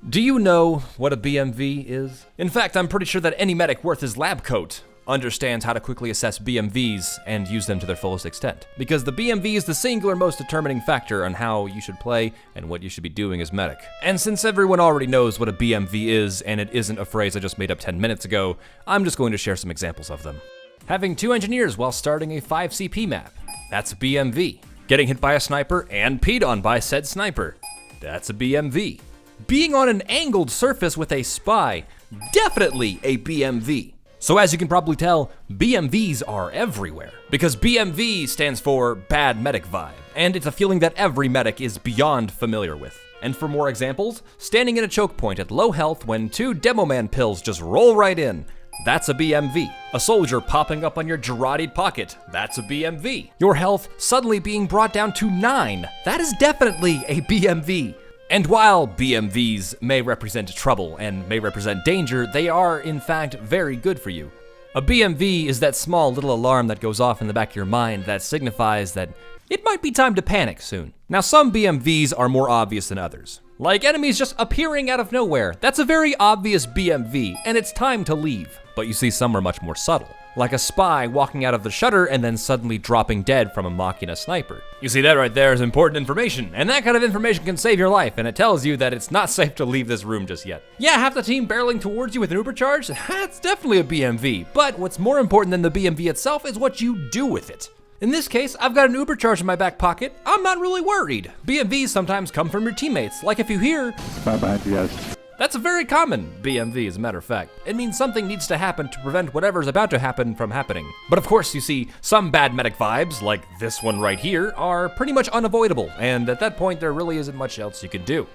Do you know what a BMV is? In fact, I'm pretty sure that any medic worth his lab coat understands how to quickly assess BMVs and use them to their fullest extent. Because the BMV is the singular most determining factor on how you should play and what you should be doing as medic. And since everyone already knows what a BMV is, and it isn't a phrase I just made up 10 minutes ago, I'm just going to share some examples of them. Having 2 engineers while starting a 5 CP map, that's a BMV. Getting hit by a sniper and peed on by said sniper, that's a BMV. Being on an angled surface with a spy, definitely a BMV. So as you can probably tell, BMVs are everywhere. Because BMV stands for Bad Medic Vibe, and it's a feeling that every medic is beyond familiar with. And for more examples, standing in a choke point at low health when 2 Demo Man pills just roll right in, that's a BMV. A soldier popping up on your Girardied pocket, that's a BMV. Your health suddenly being brought down to 9, that is definitely a BMV. And while BMVs may represent trouble and may represent danger, they are in fact very good for you. A BMV is that small little alarm that goes off in the back of your mind that signifies that it might be time to panic soon. Now some BMVs are more obvious than others. Like enemies just appearing out of nowhere, that's a very obvious BMV, and it's time to leave. But you see some are much more subtle. Like a spy walking out of the shutter and then suddenly dropping dead from a Machina sniper. You see, that right there is important information, and that kind of information can save your life, and it tells you that it's not safe to leave this room just yet. Yeah, half the team barreling towards you with an ubercharge, that's definitely a BMV, but what's more important than the BMV itself is what you do with it. In this case, I've got an ubercharge in my back pocket, I'm not really worried. BMVs sometimes come from your teammates, like if you hear, bye-bye, yes. That's a very common BMV, as a matter of fact. It means something needs to happen to prevent whatever's about to happen from happening. But of course, you see, some bad medic vibes, like this one right here, are pretty much unavoidable, and at that point, there really isn't much else you can do.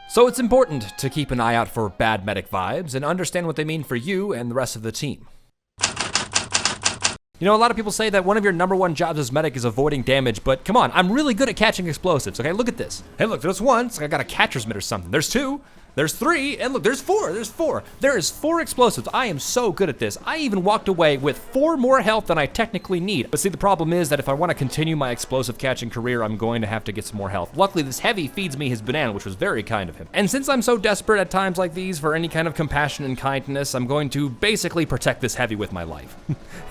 So it's important to keep an eye out for bad medic vibes and understand what they mean for you and the rest of the team. You know, a lot of people say that one of your #1 jobs as medic is avoiding damage, but come on, I'm really good at catching explosives, okay? Look at this. Hey, look, there's 1, so I got a catcher's mitt or something. There's 2. There's 3, and look, there's 4, There is 4 explosives. I am so good at this. I even walked away with 4 more health than I technically need. But see, the problem is that if I want to continue my explosive catching career, I'm going to have to get some more health. Luckily, this heavy feeds me his banana, which was very kind of him. And since I'm so desperate at times like these for any kind of compassion and kindness, I'm going to basically protect this heavy with my life.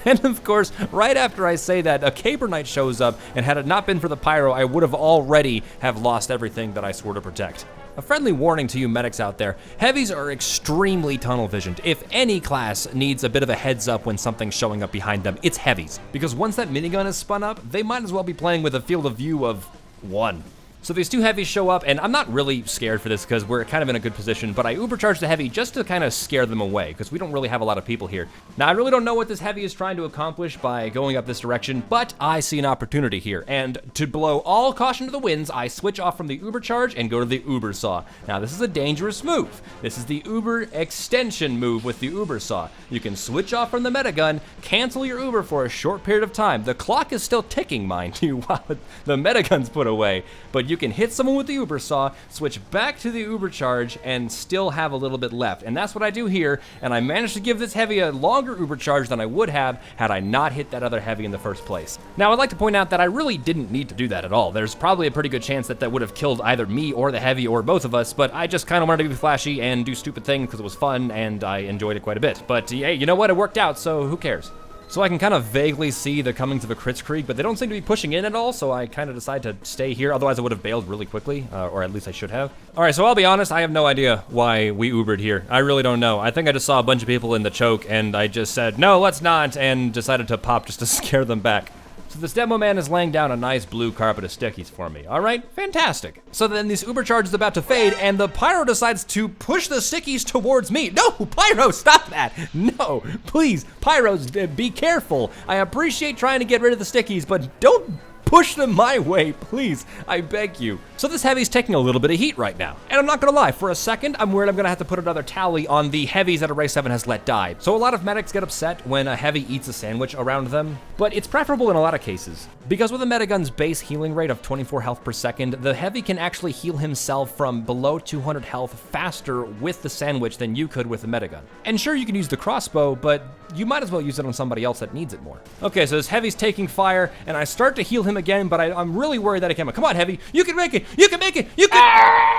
And of course, right after I say that, a Caber Knight shows up, and had it not been for the pyro, I would have already have lost everything that I swore to protect. A friendly warning to you medics out there, heavies are extremely tunnel visioned. If any class needs a bit of a heads up when something's showing up behind them, it's heavies. Because once that minigun is spun up, they might as well be playing with a field of view of 1. So these 2 heavies show up, and I'm not really scared for this because we're kind of in a good position, but I ubercharged the heavy just to kind of scare them away because we don't really have a lot of people here. Now, I really don't know what this heavy is trying to accomplish by going up this direction, but I see an opportunity here. And to blow all caution to the winds, I switch off from the ubercharge and go to the uber saw. Now, this is a dangerous move. This is the uber extension move with the uber saw. You can switch off from the metagun, cancel your uber for a short period of time. The clock is still ticking, mind you, while the metagun's put away, but you can hit someone with the uber saw, switch back to the uber charge, and still have a little bit left. And that's what I do here, and I managed to give this heavy a longer uber charge than I would have had I not hit that other heavy in the first place. Now, I'd like to point out that I really didn't need to do that at all. There's probably a pretty good chance that that would have killed either me or the heavy or both of us, but I just kind of wanted to be flashy and do stupid things because it was fun and I enjoyed it quite a bit. But hey, you know what? It worked out, so who cares? So I can kind of vaguely see the comings of a Kritzkrieg, but they don't seem to be pushing in at all, so I kind of decide to stay here, otherwise I would have bailed really quickly, or at least I should have. All right, so I'll be honest, I have no idea why we Ubered here. I really don't know. I think I just saw a bunch of people in the choke, and I just said, no, let's not, and decided to pop just to scare them back. So this Demo Man is laying down a nice blue carpet of stickies for me. All right, fantastic. So then this ubercharge is about to fade, and the pyro decides to push the stickies towards me. No, pyro, stop that. No, please, pyros, be careful. I appreciate trying to get rid of the stickies, but don't push them my way, please, I beg you. So this heavy's taking a little bit of heat right now. And I'm not gonna lie, for a second, I'm worried I'm gonna have to put another tally on the heavies that ArraySeven has let die. So a lot of medics get upset when a heavy eats a sandwich around them, but it's preferable in a lot of cases. Because with a metagun's base healing rate of 24 health per second, the heavy can actually heal himself from below 200 health faster with the sandwich than you could with the metagun. And sure, you can use the crossbow, but you might as well use it on somebody else that needs it more. Okay, so this heavy's taking fire, and I start to heal him again, but I'm really worried that I can't. Come on, heavy, you can make it, you can make it, you can.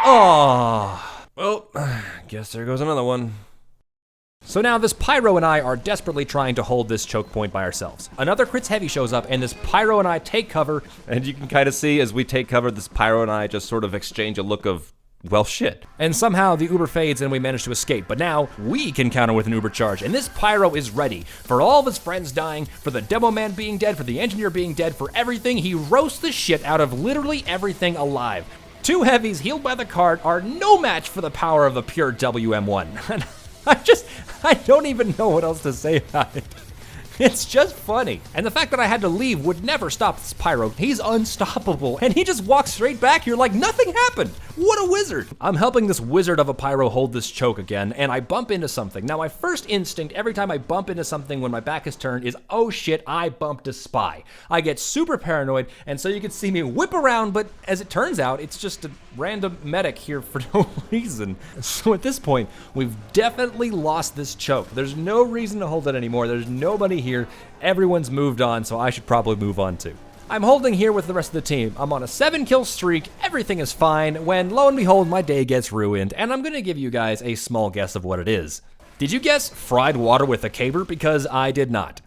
Oh. Well, guess there goes another one. So now this Pyro and I are desperately trying to hold this choke point by ourselves. Another Crits Heavy shows up, and this Pyro and I take cover, and you can kind of see as we take cover, this Pyro and I just sort of exchange a look of, well, shit. And somehow the Uber fades and we manage to escape, but now we can counter with an Uber charge, and this Pyro is ready for all of his friends dying, for the demo man being dead, for the engineer being dead, for everything. He roasts the shit out of literally everything alive. 2 heavies healed by the cart are no match for the power of a pure WM1. I don't even know what else to say about it. It's just funny. And the fact that I had to leave would never stop this Pyro. He's unstoppable. And he just walks straight back here like nothing happened. What a wizard. I'm helping this wizard of a Pyro hold this choke again, and I bump into something. Now, my first instinct every time I bump into something when my back is turned is, oh shit, I bumped a spy. I get super paranoid, and so you can see me whip around, but as it turns out, it's just a random medic here for no reason. So at this point, we've definitely lost this choke. There's no reason to hold it anymore. There's nobody here. Everyone's moved on, so I should probably move on too. I'm holding here with the rest of the team. I'm on a 7-kill streak, everything is fine, when lo and behold, my day gets ruined, and I'm gonna give you guys a small guess of what it is. Did you guess fried water with a caber? Because I did not.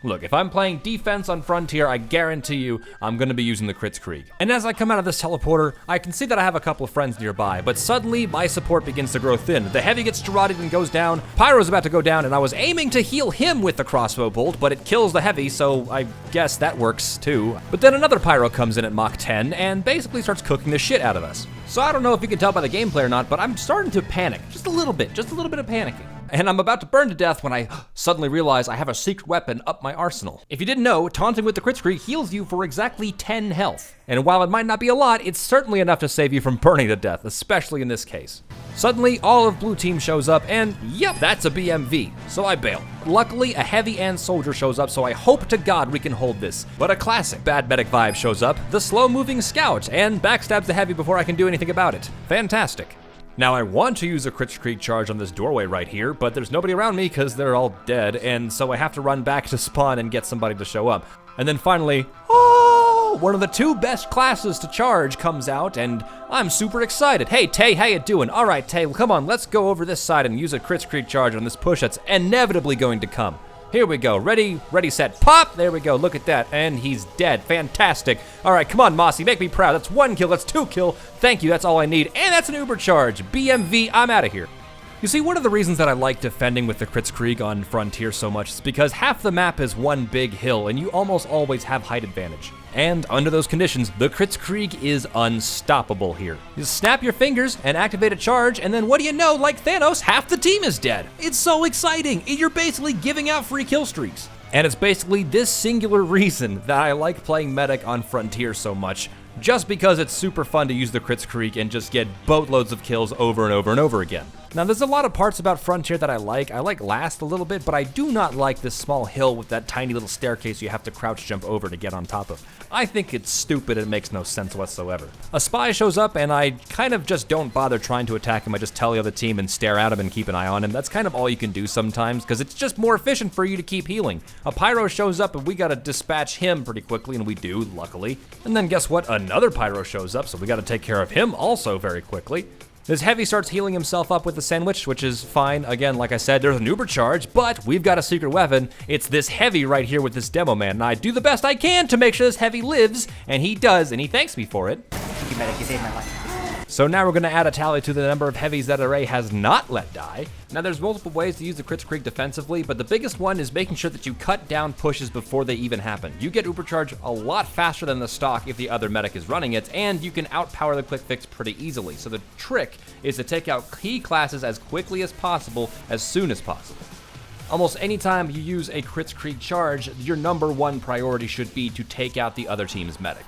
Look, if I'm playing defense on Frontier, I guarantee you I'm gonna be using the Kritzkrieg. And as I come out of this teleporter, I can see that I have a couple of friends nearby, but suddenly my support begins to grow thin. The heavy gets Gerarded and goes down, Pyro's about to go down, and I was aiming to heal him with the crossbow bolt, but it kills the heavy, so I guess that works too. But then another Pyro comes in at Mach 10 and basically starts cooking the shit out of us. So I don't know if you can tell by the gameplay or not, but I'm starting to panic. Just a little bit of panicking. And I'm about to burn to death when I suddenly realize I have a secret weapon up my arsenal. If you didn't know, taunting with the Kritzkrieg heals you for exactly 10 health. And while it might not be a lot, it's certainly enough to save you from burning to death, especially in this case. Suddenly, all of blue team shows up, and yep, that's a BMV, so I bail. Luckily, a heavy and soldier shows up, so I hope to God we can hold this. But a classic bad medic vibe shows up, the slow-moving scout, and backstabs the heavy before I can do anything about it. Fantastic. Now, I want to use a Kritzkrieg charge on this doorway right here, but there's nobody around me because they're all dead, and so I have to run back to spawn and get somebody to show up. And then finally, oh, one of the 2 best classes to charge comes out, and I'm super excited. Hey, Tay, how you doing? All right, Tay, come on, let's go over this side and use a Kritzkrieg charge on this push that's inevitably going to come. Here we go, ready, set, pop! There we go, look at that, and he's dead, fantastic. All right, come on, Mossy, make me proud. That's 1 kill, that's 2 kill. Thank you, that's all I need, and that's an Uber charge. BMV, I'm out of here. You see, one of the reasons that I like defending with the Kritzkrieg on Frontier so much is because half the map is one big hill, and you almost always have height advantage. And under those conditions, the Kritzkrieg is unstoppable here. You snap your fingers and activate a charge, and then what do you know, like Thanos, half the team is dead. It's so exciting. You're basically giving out free kill streaks. And it's basically this singular reason that I like playing medic on Frontier so much, just because it's super fun to use the Kritzkrieg and just get boatloads of kills over and over and over again. Now, there's a lot of parts about Frontier that I like. I like Last a little bit, but I do not like this small hill with that tiny little staircase you have to crouch jump over to get on top of. I think it's stupid and it makes no sense whatsoever. A spy shows up and I kind of just don't bother trying to attack him. I just tell the other team and stare at him and keep an eye on him. That's kind of all you can do sometimes because it's just more efficient for you to keep healing. A Pyro shows up and we gotta dispatch him pretty quickly, and we do, luckily. And then guess what? Another Pyro shows up, so we gotta take care of him also very quickly. This heavy starts healing himself up with the sandwich, which is fine. Again, like I said, there's an Uber charge, but we've got a secret weapon. It's this heavy right here with this demo man, and I do the best I can to make sure this heavy lives, and he does, and he thanks me for it. Thank you, medic, you saved my life. So now we're gonna add a tally to the number of heavies that Array has not let die. Now there's multiple ways to use the Kritzkrieg defensively, but the biggest one is making sure that you cut down pushes before they even happen. You get Ubercharge a lot faster than the stock if the other medic is running it, and you can outpower the quick fix pretty easily. So the trick is to take out key classes as quickly as possible, as soon as possible. Almost any time you use a Kritzkrieg charge, your number 1 priority should be to take out the other team's medic.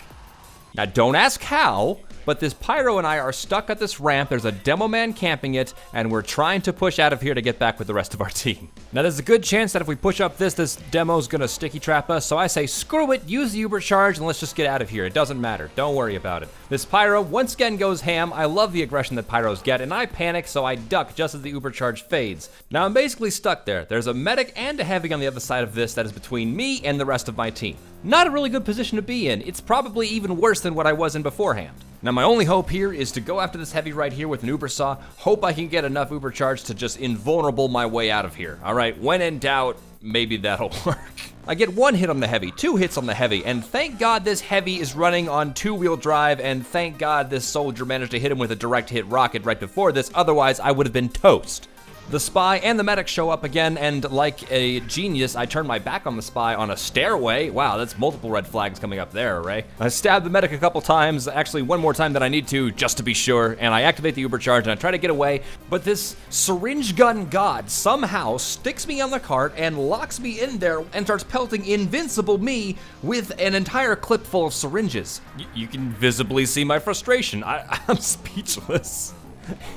Now don't ask how, but this Pyro and I are stuck at this ramp. There's a demo man camping it, and we're trying to push out of here to get back with the rest of our team. Now, there's a good chance that if we push up this demo's gonna sticky trap us, so I say screw it, use the ubercharge, and let's just get out of here. It doesn't matter. Don't worry about it. This Pyro once again goes ham. I love the aggression that Pyros get, and I panic, so I duck just as the ubercharge fades. Now, I'm basically stuck there. There's a medic and a heavy on the other side of this that is between me and the rest of my team. Not a really good position to be in. It's probably even worse than what I was in beforehand. Now, my only hope here is to go after this heavy right here with an uber saw. Hope I can get enough ubercharge to just invulnerable my way out of here. All right, when in doubt, maybe that'll work. I get 1 hit on the heavy, 2 hits on the heavy, and thank God this heavy is running on 2-wheel drive, and thank God this soldier managed to hit him with a direct hit rocket right before this, otherwise I would have been toast. The spy and the medic show up again, and like a genius, I turn my back on the spy on a stairway. Wow, that's multiple red flags coming up there, Ray. I stab the medic a couple times, actually one more time than I need to, just to be sure, and I activate the ubercharge and I try to get away, but this syringe gun god somehow sticks me on the cart and locks me in there and starts pelting invincible me with an entire clip full of syringes. You can visibly see my frustration. I'm speechless.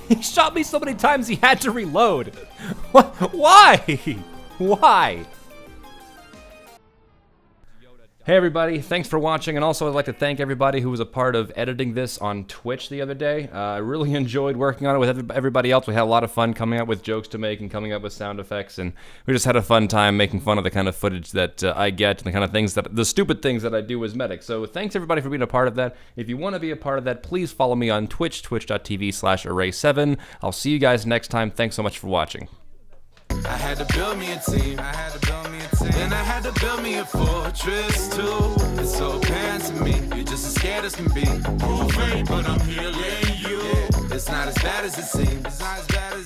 He shot me so many times he had to reload. Why? Why? Hey everybody, thanks for watching, and also I'd like to thank everybody who was a part of editing this on Twitch the other day. I really enjoyed working on it with everybody else. We had a lot of fun coming up with jokes to make and coming up with sound effects, and we just had a fun time making fun of the kind of footage that I get and the kind of things the stupid things that I do as medic. So thanks everybody for being a part of that. If you want to be a part of that, please follow me on Twitch, twitch.tv/ArraySeven. I'll see you guys next time. Thanks so much for watching. I had to build me a team. Then I had to build me a fortress too. It's so apparent to me, you're just as scared as can be. Moving, but I'm healing you. Yeah, it's not as bad as it seems.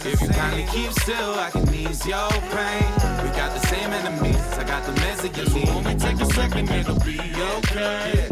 If you kindly keep still, I can ease your pain. We got the same enemies. I got the meds that you need. Only take a second, it'll be okay.